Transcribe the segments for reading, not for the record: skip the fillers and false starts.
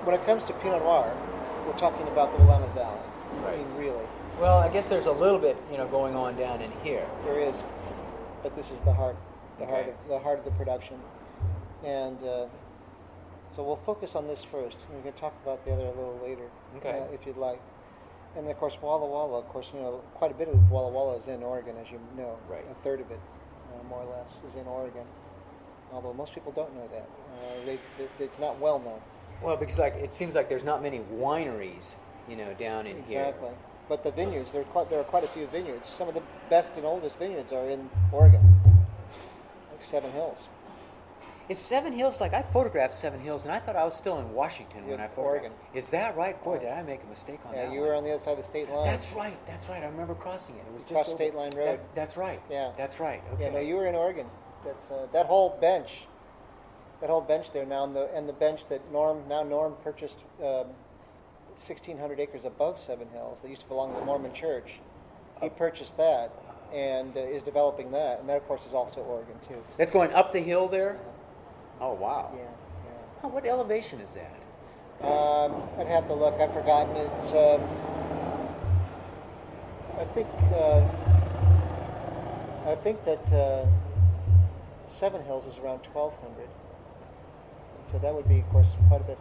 when it comes to Pinot Noir, we're talking about the Willamette Valley. Right. I mean, really. Well, I guess there's a little bit, going on down in here. There is, but this is the heart, Okay. the heart of the production, and so we'll focus on this first. We can talk about the other a little later, Okay. if you'd like. And of course, Walla Walla. Of course, quite a bit of Walla Walla is in Oregon, as you know. Right. A third of it, more or less, is in Oregon. Although most people don't know that. It's not well known. Well, because it seems like there's not many wineries, down in here. Exactly. But the vineyards, there are quite a few vineyards. Some of the best and oldest vineyards are in Oregon, like Seven Hills. Is Seven Hills, I photographed Seven Hills, and I thought I was still in Washington when I It's photographed. Oregon. Is that right? Boy, did I make a mistake on that Yeah, you one. were on the other side of the state line. That's right. I remember crossing it. It was Across just State Line Road. That's right. Yeah. That's right. Okay. Yeah, no, you were in Oregon. That's that whole bench there now, and the bench that Norm purchased 1,600 acres above Seven Hills that used to belong to the Mormon Church. He purchased that and is developing that, and that of course is also Oregon too. That's going up the hill there? Oh, wow. Yeah. Oh, what elevation is that? I'd have to look. I've forgotten. It's I think that Seven Hills is around 1,200. So that would be, of course, quite a bit.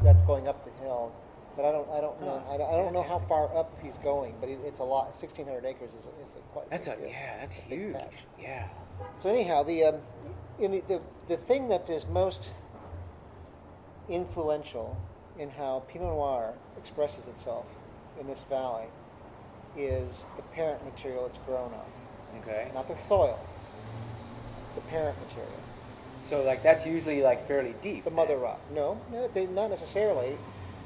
That's going up the hill, but I don't know. I don't know how far up he's going, but it's a lot. 1,600 acres is quite. That's big deal. that's It's a big huge. patch. Yeah. So anyhow, the thing that is most influential in how Pinot Noir expresses itself in this valley is the parent material it's grown on, Okay. not the soil. The parent material. So that's usually fairly deep. The mother rock. No, not necessarily.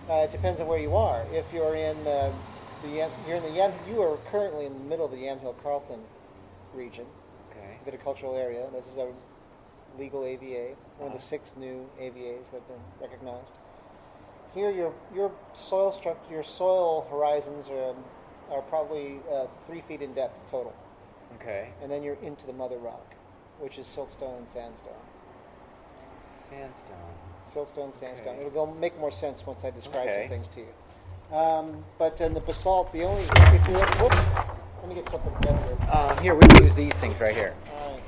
It depends on where you are. If you're in you are currently in the middle of the Yamhill Carlton region, Okay. viticultural area. This is a legal AVA, one of the 6 new AVAs that have been recognized. Here, your soil structure, your soil horizons are probably 3 feet in depth total, Okay. and then you're into the mother rock, which is siltstone and sandstone. Sandstone. Siltstone, sandstone. Okay. It'll make more sense once I describe Okay. some things to you. But in the basalt, if you let me get something better. Here, we can use these things right here. All right.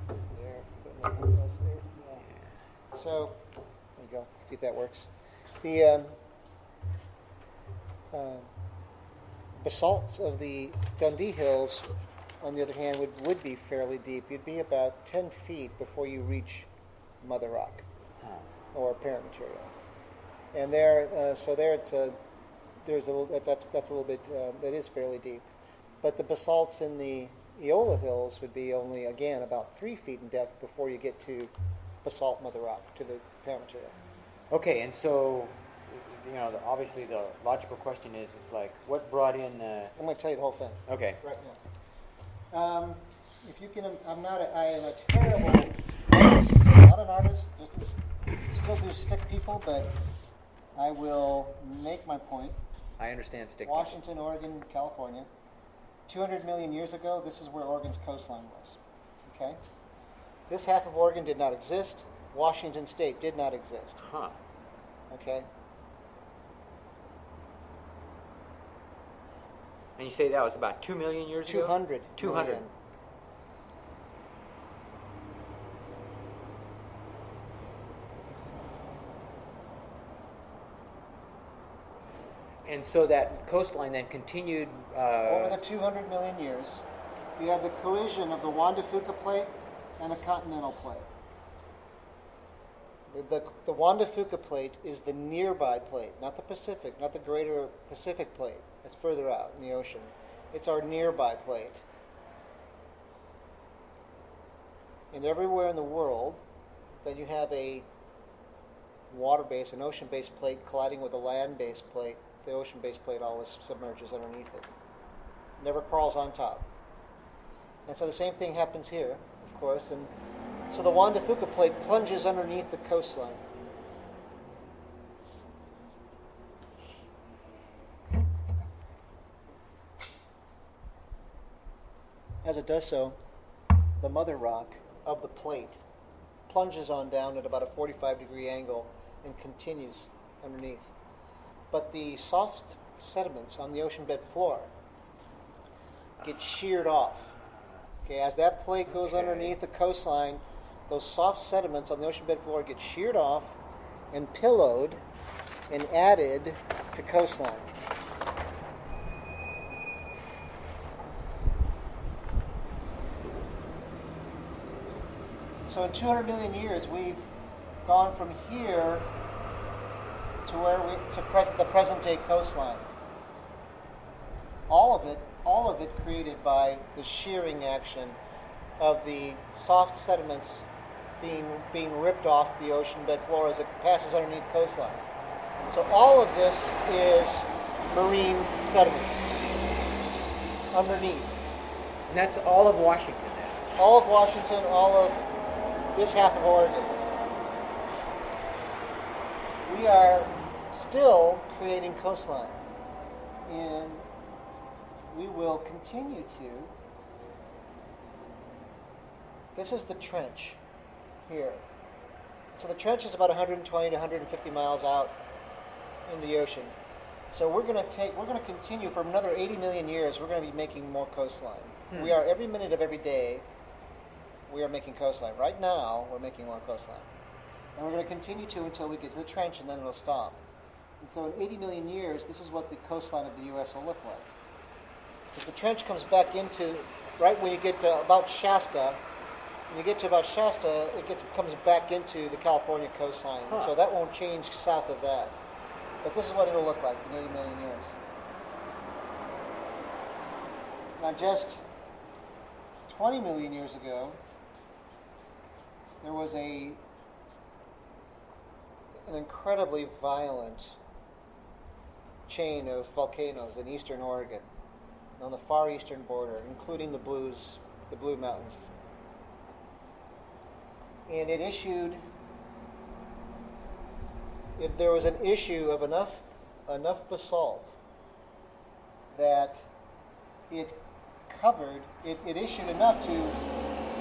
There, put my notes there. Yeah. So, there you go. Let's see if that works. The basalts of the Dundee Hills, on the other hand, would be fairly deep. You'd be about 10 feet before you reach mother rock Huh. or parent material. And there it's that's a little bit that is fairly deep. But the basalts in the Eola Hills would be only, again, about 3 feet in depth before you get to basalt mother rock, to the parent material. Okay, and so, obviously the logical question is what brought in? I'm going to tell you the whole thing Okay. right now. If you can, I am a terrible, not an artist, still do stick people, but I will make my point. I understand stick. Washington, Oregon, California. 200 million years ago, this is where Oregon's coastline was. Okay? This half of Oregon did not exist. Washington State did not exist. Huh. Okay? And you say that was about 2 million years ago? 200. 200. million. And so that coastline then continued... Over the 200 million years, you have the collision of the Juan de Fuca plate and the continental plate. The Juan de Fuca plate is the nearby plate, not the Pacific, not the greater Pacific plate. That's further out in the ocean. It's our nearby plate. And everywhere in the world, then you have a water-based, an ocean-based plate colliding with a land-based plate. The ocean-based plate always submerges underneath it. Never crawls on top. And so the same thing happens here, of course. And so the Juan de Fuca plate plunges underneath the coastline. As it does so, the mother rock of the plate plunges on down at about a 45-degree angle and continues underneath. But the soft sediments on the ocean bed floor get sheared off. Okay, as that plate goes underneath the coastline, those soft sediments on the ocean bed floor get sheared off and pillowed and added to coastline. So in 200 million years, we've gone from here to the present-day coastline. All of it created by the shearing action of the soft sediments being ripped off the ocean bed floor as it passes underneath coastline. So all of this is marine sediments underneath. And that's all of Washington then? All of Washington, all of this half of Oregon. We are still creating coastline, and we will continue to. This is the trench here. So the trench is about 120 to 150 miles out in the ocean. So we're going to continue for another 80 million years. We're going to be making more coastline. We are every minute of every day. We are making coastline. Right now, we're making more coastline. And we're going to continue to until we get to the trench, and then it'll stop. And so in 80 million years, this is what the coastline of the U.S. will look like. If the trench comes back into, right when you get to about Shasta, comes back into the California coastline. So that won't change south of that. But this is what it'll look like in 80 million years. Now just 20 million years ago, there was an incredibly violent chain of volcanoes in eastern Oregon, on the far eastern border, including the Blue Mountains. And there was an issue of enough basalt that it issued enough to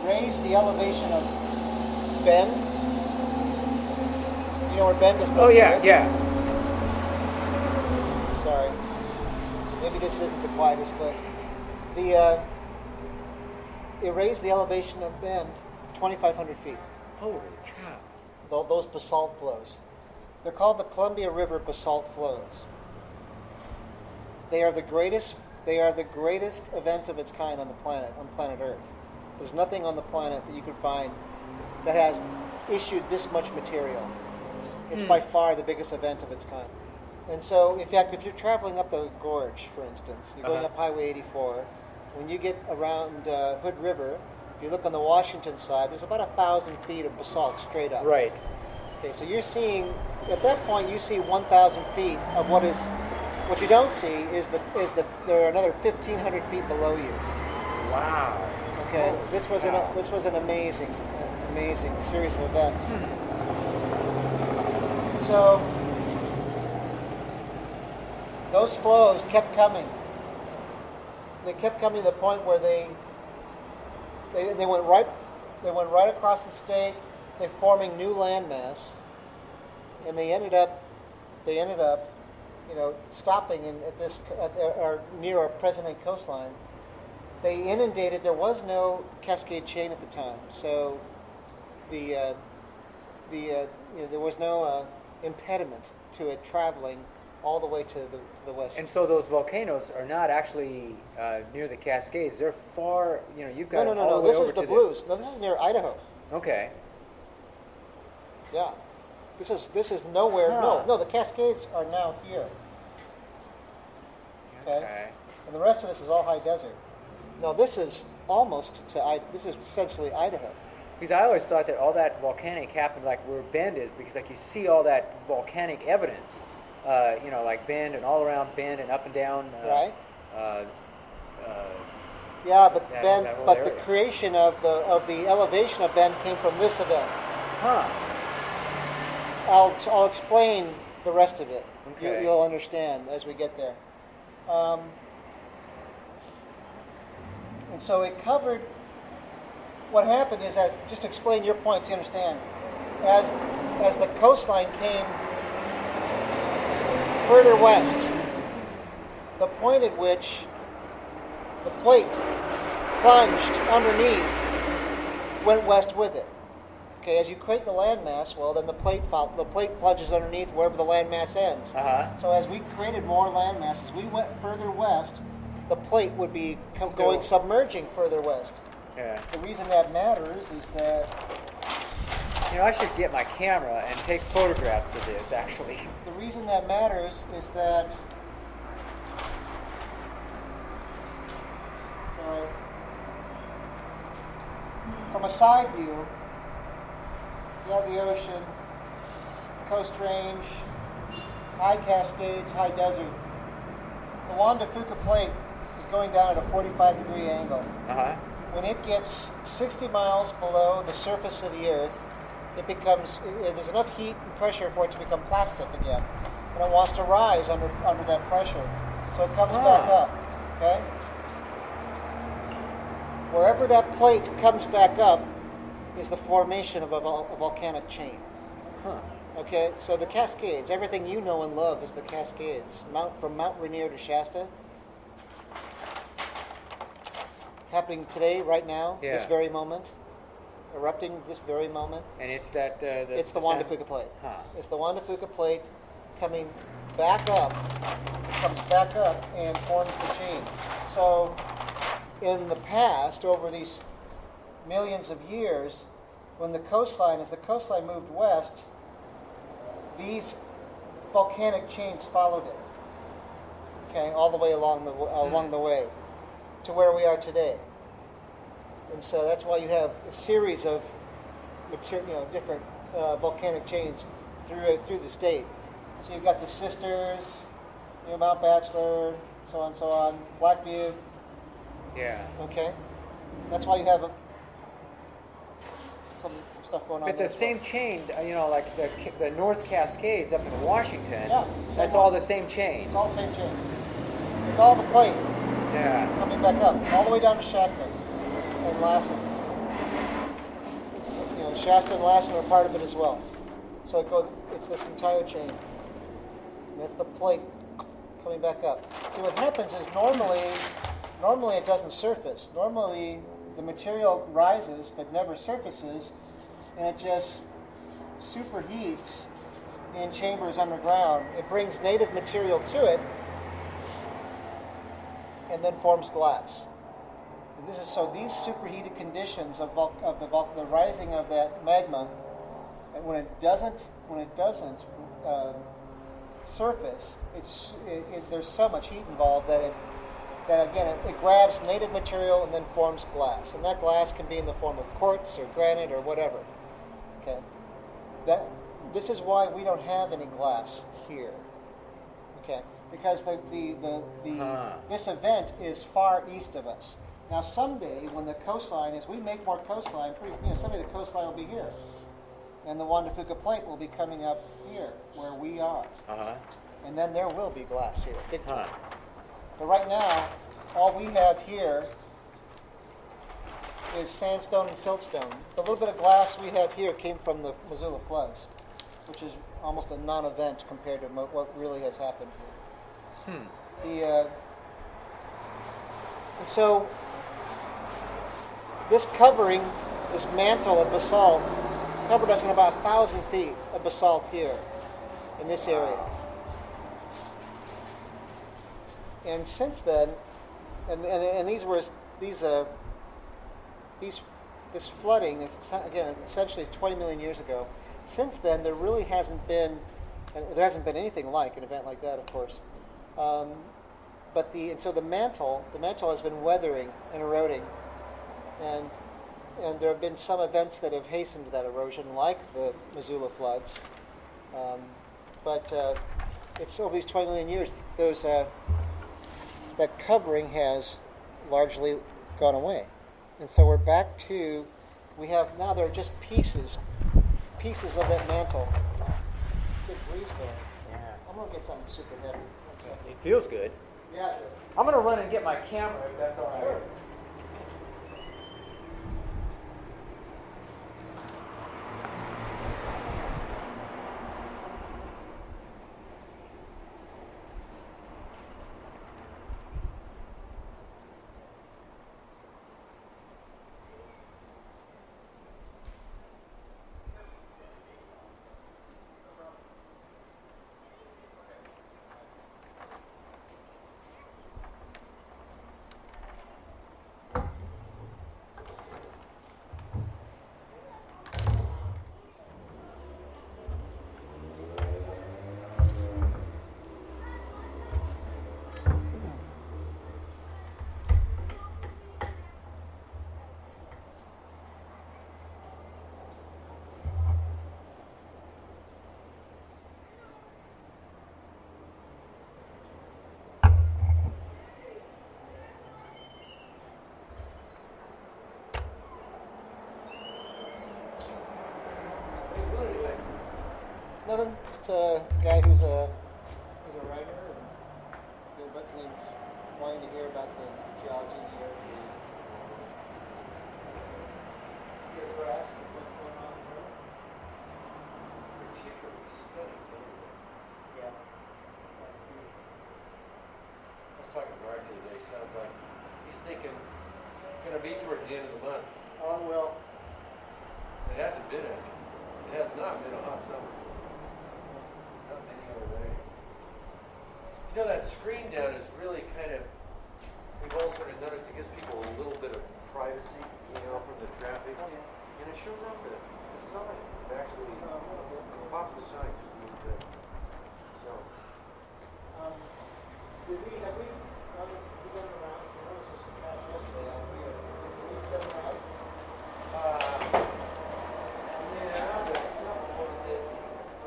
raise the elevation of Bend. You know where Bend is? Oh, yeah, yeah. Sorry. Maybe this isn't the quietest question. It raised the elevation of Bend 2,500 feet. Holy cow. Those basalt flows. They're called the Columbia River basalt flows. They are the greatest event of its kind on planet Earth. There's nothing on the planet that you can find that has issued this much material. It's by far the biggest event of its kind. And so, in fact, if you're traveling up the gorge, for instance, you're going up Highway 84, when you get around Hood River, if you look on the Washington side, there's about 1,000 feet of basalt straight up. Right. Okay, so you're seeing, at that point, you see 1,000 feet of what you don't see is there are another 1,500 feet below you. Wow. Okay, this was an amazing series of events. So those flows kept coming. They kept coming to the point where they went right across the state. They're forming new landmass, and they ended up, stopping near our present-day coastline. They inundated. There was no Cascade chain at the time, so there was no impediment to it traveling all the way to the west. And so those volcanoes are not actually near the Cascades. They're far. You've got no. This is the Blues. No, this is near Idaho. Okay. Yeah, this is nowhere. No, the Cascades are now here. Okay. And the rest of this is all high desert. No, this is this is essentially Idaho. Because I always thought that all that volcanic happened like where Bend is, because like you see all that volcanic evidence, like Bend and all around Bend and up and down. Right. Yeah, but the creation of the elevation of Bend came from this event. Huh. I'll explain the rest of it. Okay. You'll understand as we get there. And so it covered. What happened is, just to explain your point, so you understand, as the coastline came further west, the point at which the plate plunged underneath went west with it. Okay, as you create the landmass, well, then the plate plunges underneath wherever the landmass ends. So as we created more landmass, as we went further west, the plate would be going submerging further west. Yeah. The reason that matters is that... I should get my camera and take photographs of this, actually. The reason that matters is that from a side view, you have the ocean, coast range, high Cascades, high desert. The Juan de Fuca plate is going down at a 45-degree angle. When it gets 60 miles below the surface of the Earth, there's enough heat and pressure for it to become plastic again. And it wants to rise under that pressure. So it comes back up, okay? Wherever that plate comes back up is the formation of a volcanic chain. Okay, so the Cascades, everything you know and love is the Cascades. From Mount Rainier to Shasta. Happening today, right now, this very moment. Erupting this very moment. And it's that... it's the Juan de Fuca plate. It's the Juan de Fuca plate coming back up, comes back up and forms the chain. So in the past, over these millions of years, as the coastline moved west, these volcanic chains followed it. Okay, all the way along the way to where we are today. And so that's why you have a series of different volcanic chains through the state. So you've got the Sisters, Mount Bachelor, so on, Blackview. Yeah. Okay. That's why you have some stuff going on. But the same chain, like the North Cascades up in Washington. Yeah. That's all the same chain. It's all the same chain. It's all the plate. Yeah. Coming back up, all the way down to Shasta and Lassen. Shasta and Lassen are part of it as well. So it's this entire chain. And that's the plate coming back up. See, what happens is normally it doesn't surface. Normally the material rises but never surfaces, and it just superheats in chambers underground. It brings native material to it and then forms glass. These superheated conditions of the rising of that magma, and when it doesn't surface, there's so much heat involved that it grabs native material and then forms glass, and that glass can be in the form of quartz or granite or whatever. Okay, this is why we don't have any glass here. Okay, because this event is far east of us. Now, someday, when the coastline, as we make more coastline, someday the coastline will be here. And the Juan de Fuca plate will be coming up here, where we are. And then there will be glass here, big time. But right now, all we have here is sandstone and siltstone. The little bit of glass we have here came from the Missoula Floods, which is almost a non-event compared to what really has happened here. And so, this covering, this mantle of basalt, covered us in about 1,000 feet of basalt here, in this area. And since then, this flooding is, again, essentially 20 million years ago. Since then, there really hasn't been anything like an event like that, of course. So the mantle has been weathering and eroding, and there have been some events that have hastened that erosion, like the Missoula Floods. But it's over these 20 million years, that covering has largely gone away, and so we're back to now there are just pieces of that mantle. Good breeze going. Yeah. I'm gonna get something super heavy. It feels good. Yeah. I'm going to run and get my camera if that's all right. Sure. Nothing. Just this guy who's a writer and wanting to hear about the geology in the area. You ever ask what's going on there? Particularly stunning neighborhood. Yeah. I was talking to Mark the other day. Sounds like he's thinking going to be towards the end of the month. Oh well. It hasn't been a. It has not been a hot summer. Not many other way. You know, that screen down is really kind of. We've all sort of noticed it gives people a little bit of privacy, from the traffic. Oh yeah. And it shows up the sign. It actually A little bit. pops the sign just a little bit. So. Have we done the rounds? I noticed there was some trash yesterday out here. Have we done the rounds? Yeah, but what was it?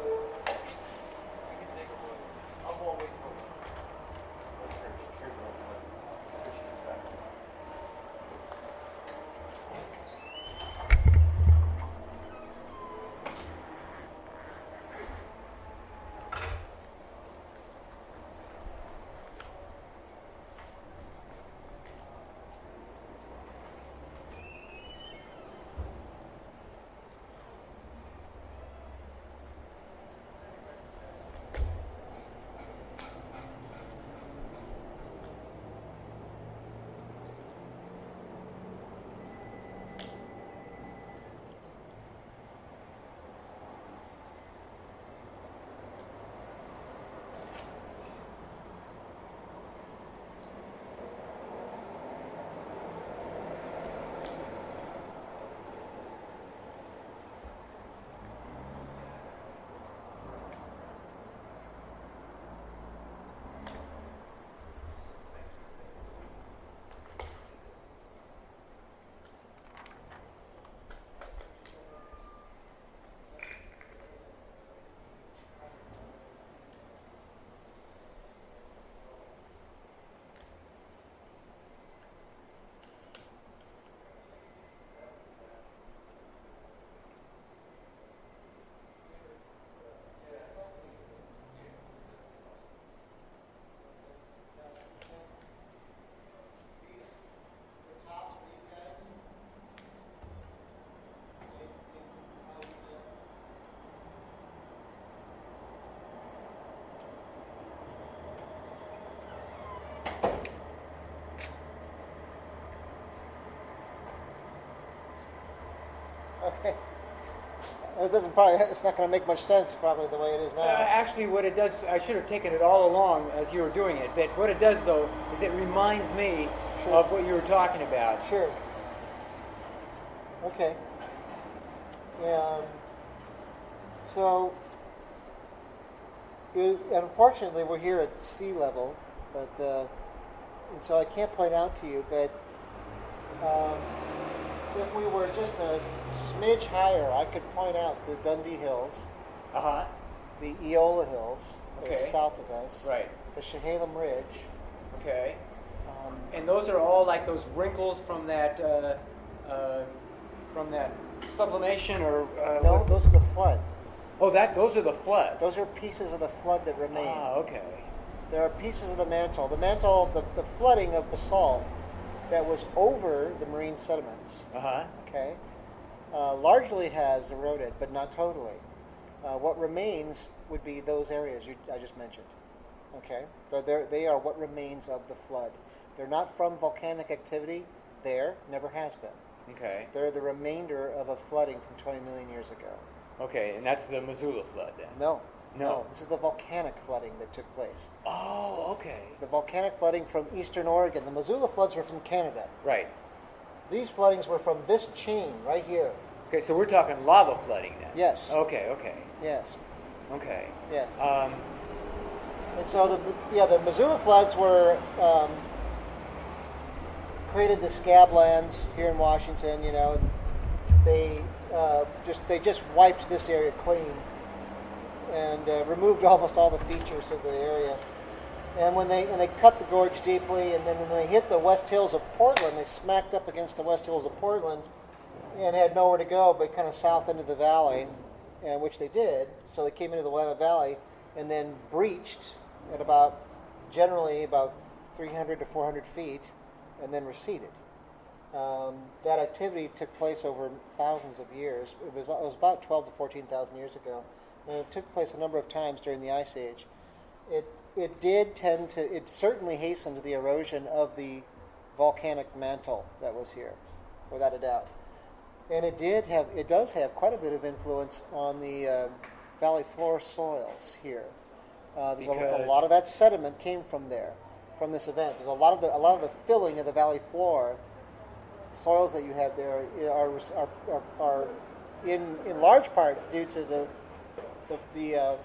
We can take a look. I'll wait till. Here goes my. There she is back. Okay. It doesn't probably. It's not going to make much sense probably the way it is now. Actually, what it does, I should have taken it all along as you were doing it, but what it does, though, is it reminds me Sure. of what you were talking about. Sure. Okay. So, unfortunately, we're here at sea level, but and so I can't point out to you. But if we were just a smidge higher, I could point out the Dundee Hills, the Eola Hills, that are Okay. south of us, Right. the Chehalem Ridge. Okay. And those are all like those wrinkles from that sublimation, or No, those are the flood. Oh, those are the flood. Those are pieces of the flood that remain. Ah, okay. There are pieces of the mantle. The mantle, the flooding of basalt that was over the marine sediments, okay, largely has eroded, but not totally. What remains would be those areas I just mentioned. Okay, they are what remains of the flood. They're not from volcanic activity. Never has been. Okay. They're the remainder of a flooding from 20 million years ago. Okay, and that's the Missoula flood then. No. No. This is the volcanic flooding that took place. Oh, okay. The volcanic flooding from eastern Oregon. The Missoula floods were from Canada. Right. These floodings were from this chain right here. Okay, so we're talking lava flooding then. Yes. Okay. Okay. Yes. Okay. Yes. And so the Missoula floods were created the scablands here in Washington. They just wiped this area clean and removed almost all the features of the area. And when they cut the gorge deeply, and then when they hit the West Hills of Portland, they smacked up against the West Hills of Portland and had nowhere to go but kind of south into the valley. and which they did. So they came into the Willamette Valley and then breached at about generally about 300 to 400 feet, and then receded. That activity took place over thousands of years. It was about 12 to 14,000 years ago, and it took place a number of times during the Ice Age. It certainly hastened the erosion of the volcanic mantle that was here, without a doubt. And it does have quite a bit of influence on the valley floor soils here. There's a lot of that sediment came from there, from this event. There's a lot of the filling of the valley floor. Soils that you have there are in large part due to the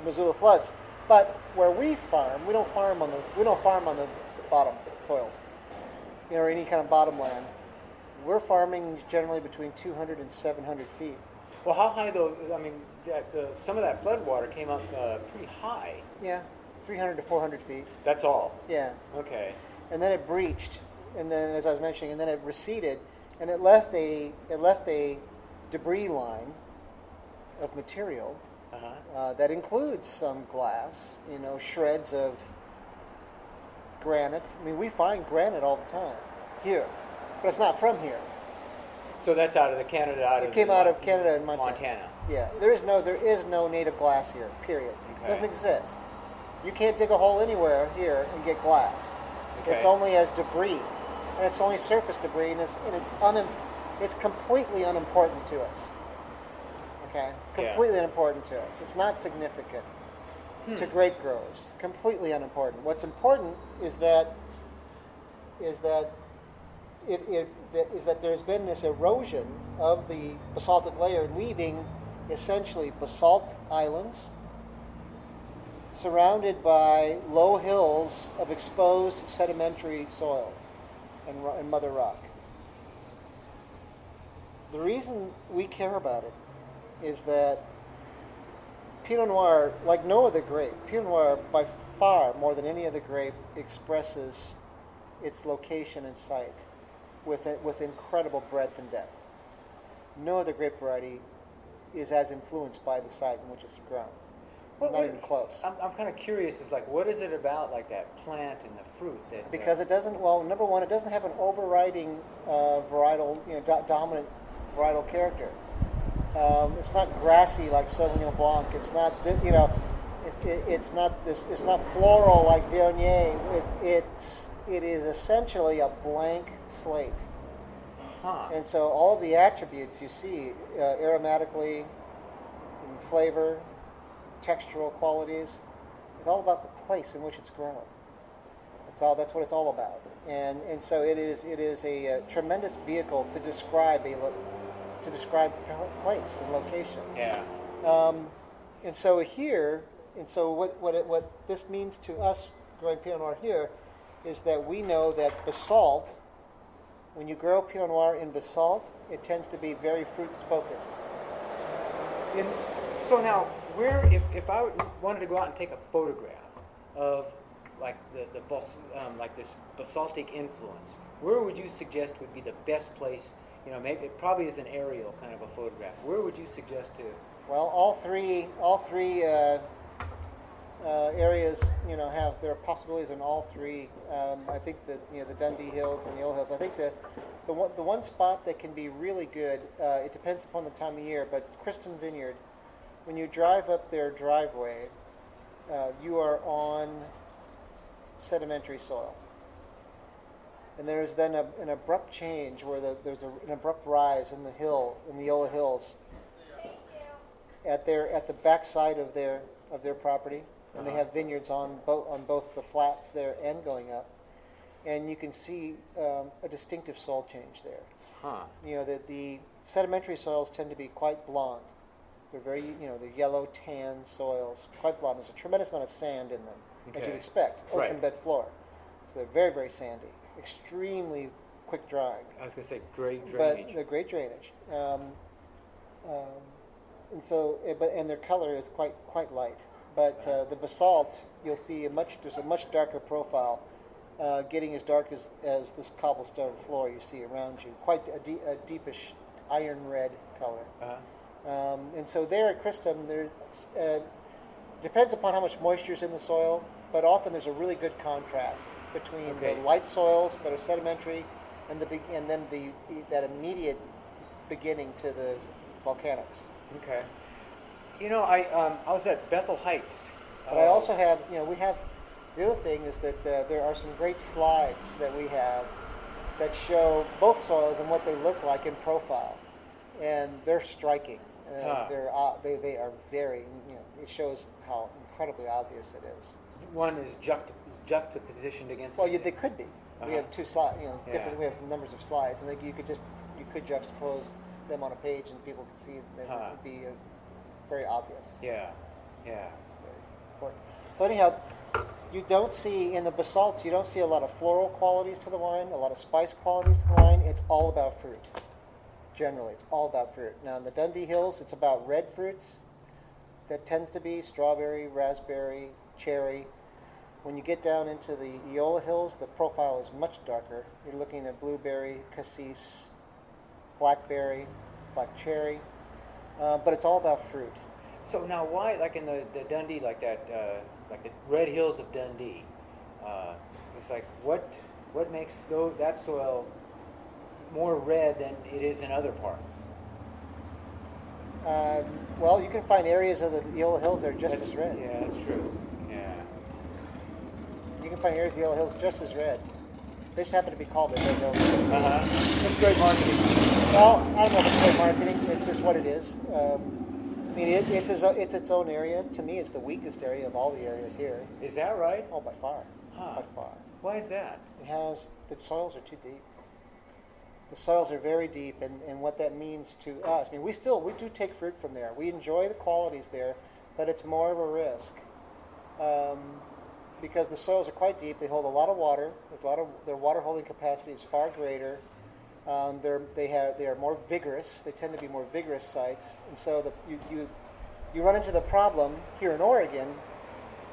Missoula Floods. But where we farm, we don't farm on the bottom soils, or any kind of bottom land. We're farming generally between 200 and 700 feet. Well, how high though? I mean, some of that flood water came up pretty high. Yeah, 300 to 400 feet. That's all. Yeah. Okay. And then it breached, and then, as I was mentioning, and then it receded, and it left a debris line of material that includes some glass, shreds of granite. I mean, we find granite all the time here, but it's not from here. So that's out of Canada. It came out of Canada and Montana. Yeah, there is no native glass here. Period. Okay. It doesn't exist. You can't dig a hole anywhere here and get glass. Okay. It's only as debris, and it's only surface debris, and it's completely unimportant to us. Okay, completely unimportant to us. It's not significant to grape growers. Completely unimportant. What's important is that there's been this erosion of the basaltic layer, leaving essentially basalt islands surrounded by low hills of exposed sedimentary soils and mother rock. The reason we care about it is that Pinot Noir, like no other grape, Pinot Noir by far more than any other grape expresses its location and site with incredible breadth and depth. No other grape variety is as influenced by the site in which it's grown. Well, not even close. I'm kind of curious. Is like, what is it about like that plant and the fruit that? Because it doesn't. Well, number one, it doesn't have an overriding varietal, dominant varietal character. It's not grassy like Sauvignon Blanc. It's not, it's not this. It's not floral like Viognier. It is essentially a blank slate. Huh. And so all of the attributes you see, aromatically, in flavor, textural qualities, it's all about the place in which it's grown. That's what it's all about. And so it is a tremendous vehicle to describe place and location. Yeah. And so what this means to us growing Pinot Noir here is that we know that basalt, when you grow Pinot Noir in basalt, it tends to be very fruits focused. So now, if I wanted to go out and take a photograph of like like this basaltic influence, where would you suggest would be the best place? Maybe it probably is an aerial kind of a photograph. Where would you suggest to? Well, all three areas, have there are possibilities in all three. I think that the Dundee Hills and the Old Hills. I think the one spot that can be really good. It depends upon the time of year, but Kristen Vineyard. When you drive up their driveway, you are on sedimentary soil. And there's then an abrupt change where there's an abrupt rise in the Yola Hills at the backside of their property, and they have vineyards on both the flats there and going up, and you can see a distinctive soil change there. Huh. The sedimentary soils tend to be quite blonde. They're very, they're yellow, tan soils, quite blonde. There's a tremendous amount of sand in them, as you'd expect, ocean bed floor. So they're very, very sandy, extremely quick drying. I was going to say great drainage. But they're great drainage. And so, and their color is quite light. But the basalts, you'll see there's a much darker profile, getting as dark as this cobblestone floor you see around you. Quite a deepish iron red color. And so there at Christum, there depends upon how much moisture is in the soil, but often there's a really good contrast between the light soils that are sedimentary and that immediate beginning to the volcanics. Okay. I was at Bethel Heights. But I also have, we have, the other thing is that there are some great slides that we have that show both soils and what they look like in profile. And they're striking. They are very, it shows how incredibly obvious it is. One is juxtapositioned against. Well, they could be. We have two slides, different. Yeah. We have numbers of slides, and you could juxtapose them on a page, and people could see that it would be very obvious. Yeah. It's very important. So anyhow, you don't see in the basalts. You don't see a lot of floral qualities to the wine, a lot of spice qualities to the wine. It's all about fruit. Generally, it's all about fruit. Now, in the Dundee Hills, it's about red fruits. That tends to be strawberry, raspberry, cherry. When you get down into the Eola Hills, the profile is much darker. You're looking at blueberry, cassis, blackberry, black cherry. But it's all about fruit. So now, why, like in the Dundee, like that, like the Red Hills of Dundee, it's like what makes that soil more red than it is in other parts? Well, you can find areas of the Eola Hills that are just as red. Yeah, that's true. Yeah. You can find areas of the Eola Hills just as red. They just happen to be called the Red Hills. That's great marketing. Well, I don't know if it's great marketing. It's just what it is. It's its own area. To me, it's the weakest area of all the areas here. Is that right? Oh, by far. By far. Why is that? The soils are too deep. The soils are very deep, and what that means to us. We do take fruit from there. We enjoy the qualities there, but it's more of a risk. Because the soils are quite deep, they hold a lot of water. Their water holding capacity is far greater. They are more vigorous. They tend to be more vigorous sites, and so you run into the problem here in Oregon.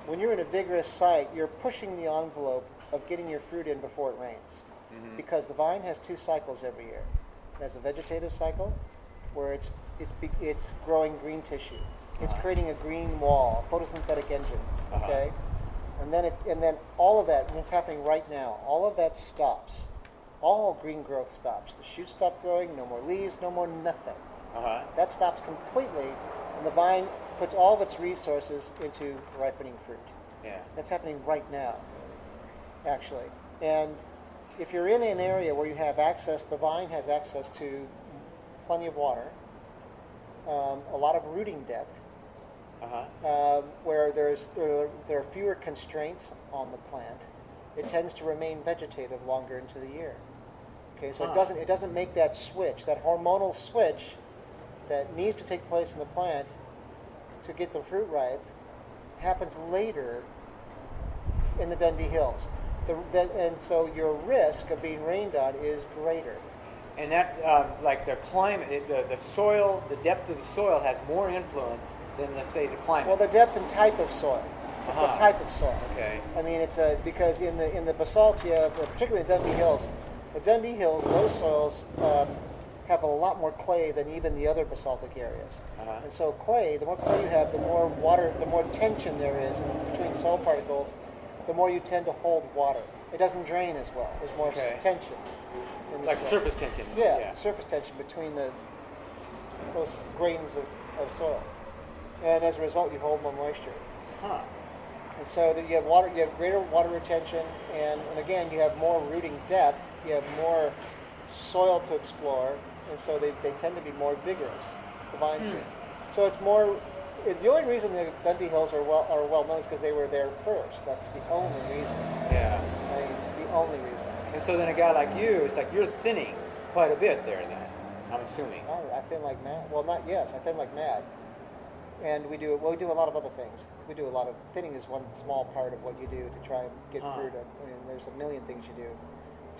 When you're in a vigorous site, you're pushing the envelope of getting your fruit in before it rains, because the vine has two cycles every year. It has a vegetative cycle, where it's growing green tissue. It's creating a green wall, a photosynthetic engine. Okay. And then all of that, and it's happening right now, all of that stops. All green growth stops. The shoots stop growing, no more leaves, no more nothing. That stops completely, and the vine puts all of its resources into ripening fruit. Yeah. That's happening right now, actually. And if you're in an area where you have access, the vine has access to plenty of water, a lot of rooting depth, where there are fewer constraints on the plant, it tends to remain vegetative longer into the year. Okay, so it doesn't make that switch, that hormonal switch that needs to take place in the plant to get the fruit ripe, happens later in the Dundee Hills. And so your risk of being rained on is greater. And that, like the climate, the soil, the depth of the soil has more influence than, let's say, the climate. Well, the depth and type of soil. It's the type of soil. Okay. It's because in the basalts you have, particularly in Dundee Hills, those soils have a lot more clay than even the other basaltic areas. And so the more clay you have, the more water, the more tension there is between soil particles, the more you tend to hold water. It doesn't drain as well. There's more tension. Like surface tension. Yeah, surface tension between those grains of soil. And as a result, you hold more moisture. And so you have greater water retention, and again, you have more rooting depth, you have more soil to explore, and so they tend to be more vigorous, the vines do. So it's more, the only reason the Dundee Hills are well known is because they were there first. That's the only reason. Yeah. The only reason. And so then a guy like you, it's like you're thinning quite a bit there then, I'm assuming. Oh, I thin like mad. Well, I thin like mad. And we do a lot of other things. We do a lot of, thinning is one small part of what you do to try and get fruit. There's a million things you do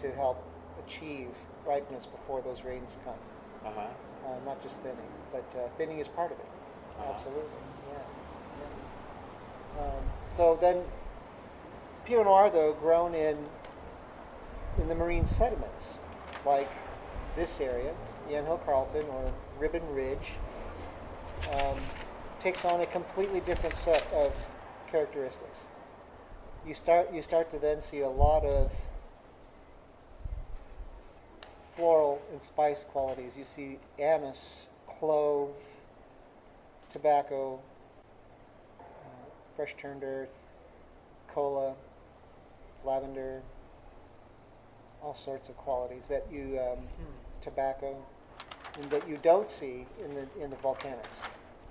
to help achieve ripeness before those rains come. Not just thinning, but thinning is part of it. Absolutely, yeah. So then, Pinot Noir, though, grown in the marine sediments, like this area, Yamhill Carlton or Ribbon Ridge, takes on a completely different set of characteristics. You start to then see a lot of floral and spice qualities. You see anise, clove, tobacco, fresh turned earth, cola, lavender, all sorts of qualities that you tobacco, and that you don't see in the volcanics.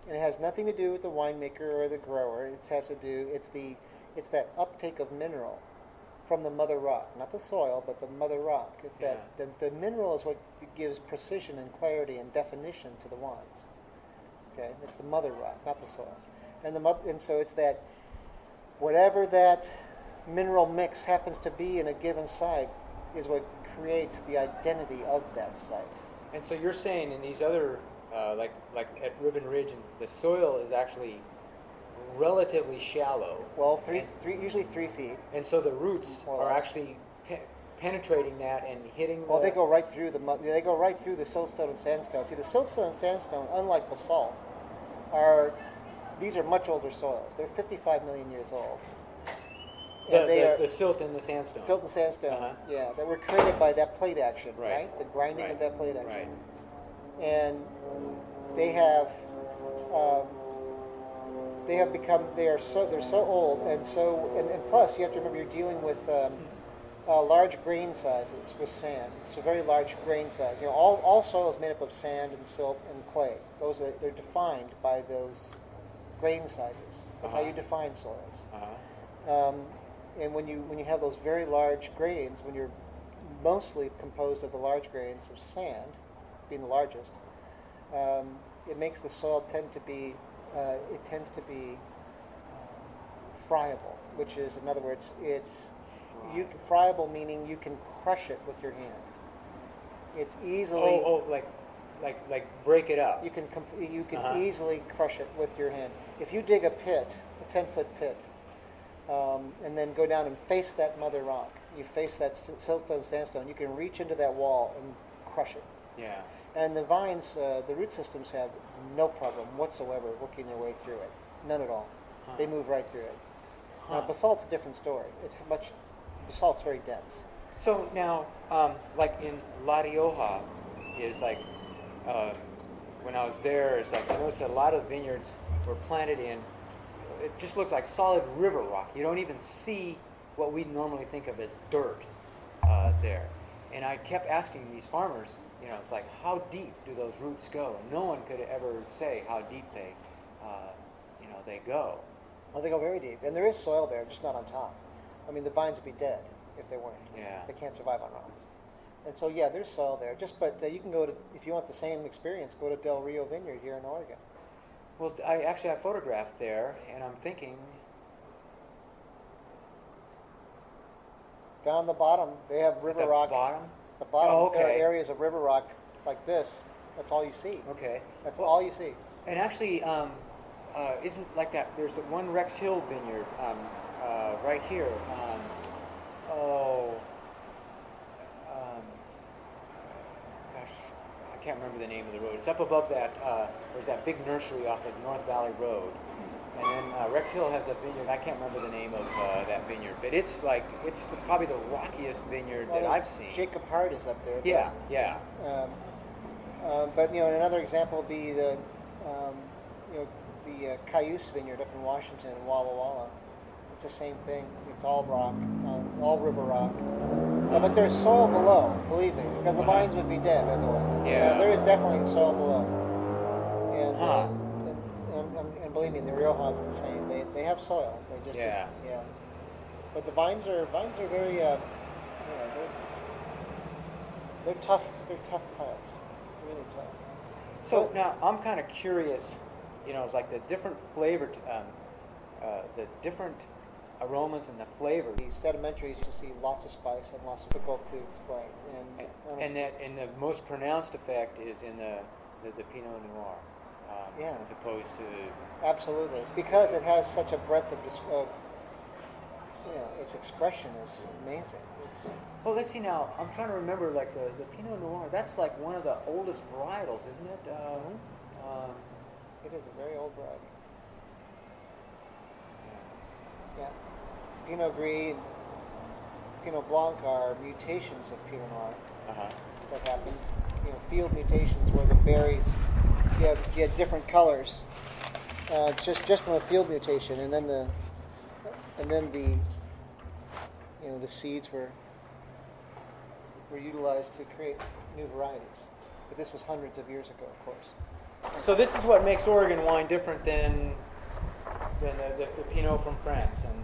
And it has nothing to do with the winemaker or the grower. It has to do it's that uptake of mineral from the mother rock, not the soil, but the mother rock. It's that the mineral is what gives precision and clarity and definition to the wines. Okay, it's the mother rock, not the soils. And so it's that whatever that mineral mix happens to be in a given site is what creates the identity of that site. And so you're saying in these other, like at Ribbon Ridge, the soil is actually relatively shallow. Well, usually 3 feet. And so the roots are actually penetrating that and hitting. Well, they go right through the mud. They go right through the siltstone and sandstone. See, the siltstone and sandstone, unlike basalt, these are much older soils. They're 55 million years old. And the silt and the sandstone. Silt and sandstone, that were created by that plate action, right? The grinding of that plate action. Right. And they have become, they're so old, and plus you have to remember you're dealing with large grain sizes with sand. It's a very large grain size. You know, all soil is made up of sand and silt and clay. They're defined by those grain sizes. That's how you define soils. And when you have those very large grains, when you're mostly composed of the large grains of sand, being the largest, it makes the soil tends to be friable, which is, in other words, friable meaning you can crush it with your hand. It's easily like break it up. You can easily crush it with your hand. If you dig a pit, a 10-foot pit, and then go down and face that mother rock, you face that siltstone sandstone, you can reach into that wall and crush it. Yeah. And the vines, the root systems have no problem whatsoever working their way through it. None at all. They move right through it. Now, basalt's a different story. Basalt's very dense. So now, like in La Rioja, is like, when I was there, it's like I noticed that a lot of vineyards were planted in, it just looked like solid river rock. You don't even see what we normally think of as dirt there. And I kept asking these farmers, it's like, how deep do those roots go? And no one could ever say how deep they go. Well, they go very deep. And there is soil there, just not on top. I mean, the vines would be dead if they weren't. Yeah. They can't survive on rocks. And so, yeah, there's soil there. But you can go to, if you want the same experience, go to Del Rio Vineyard here in Oregon. Well, I photographed there, and I'm thinking... Down the bottom, they have river rock. Bottom? The bottom, oh, okay. There are areas of river rock like this. That's all you see. Okay. That's all you see. And actually, isn't like that. There's one Rex Hill vineyard right here. Gosh, I can't remember the name of the road. It's up above that. There's that big nursery off of North Valley Road. And then Rex Hill has a vineyard. I can't remember the name of that vineyard, but it's probably the rockiest vineyard that I've seen. Jacob Hart is up there. Yeah. But another example would be the Cayuse Vineyard up in Washington, Walla Walla. It's the same thing. It's all rock, all river rock. But there's soil below, believe me, because the vines would be dead otherwise. Yeah. There is definitely soil below. And believe me, the Rioja is the same. They have soil. They just yeah. But the vines are very they're tough. They're tough plants, really tough. So now I'm kind of curious. It's like the different flavor, the different aromas and the flavors. The sedimentaries, you see lots of spice and lots of difficult to explain. And the most pronounced effect is in the Pinot Noir. As opposed to... Absolutely. Because it has such a breadth of its expression is amazing. Well, let's see now. I'm trying to remember, like, the Pinot Noir, that's like one of the oldest varietals, isn't it? It is a very old variety. Yeah. Pinot Gris and Pinot Blanc are mutations of Pinot Noir that happened. Field mutations where the berries, you had different colors, just from a field mutation, and then the seeds were utilized to create new varieties. But this was hundreds of years ago, of course. So this is what makes Oregon wine different than the Pinot from France. And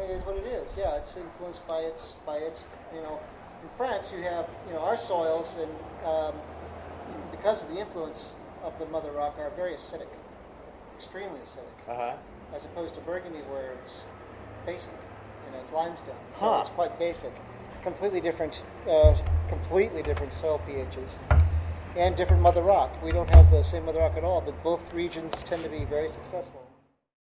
it is what it is. Yeah, it's influenced by its. In France, you have our soils, and because of the influence of the mother rock, are very acidic, extremely acidic, as opposed to Burgundy, where it's basic. It's limestone, so it's quite basic. Completely different soil pHs, and different mother rock. We don't have the same mother rock at all, but both regions tend to be very successful.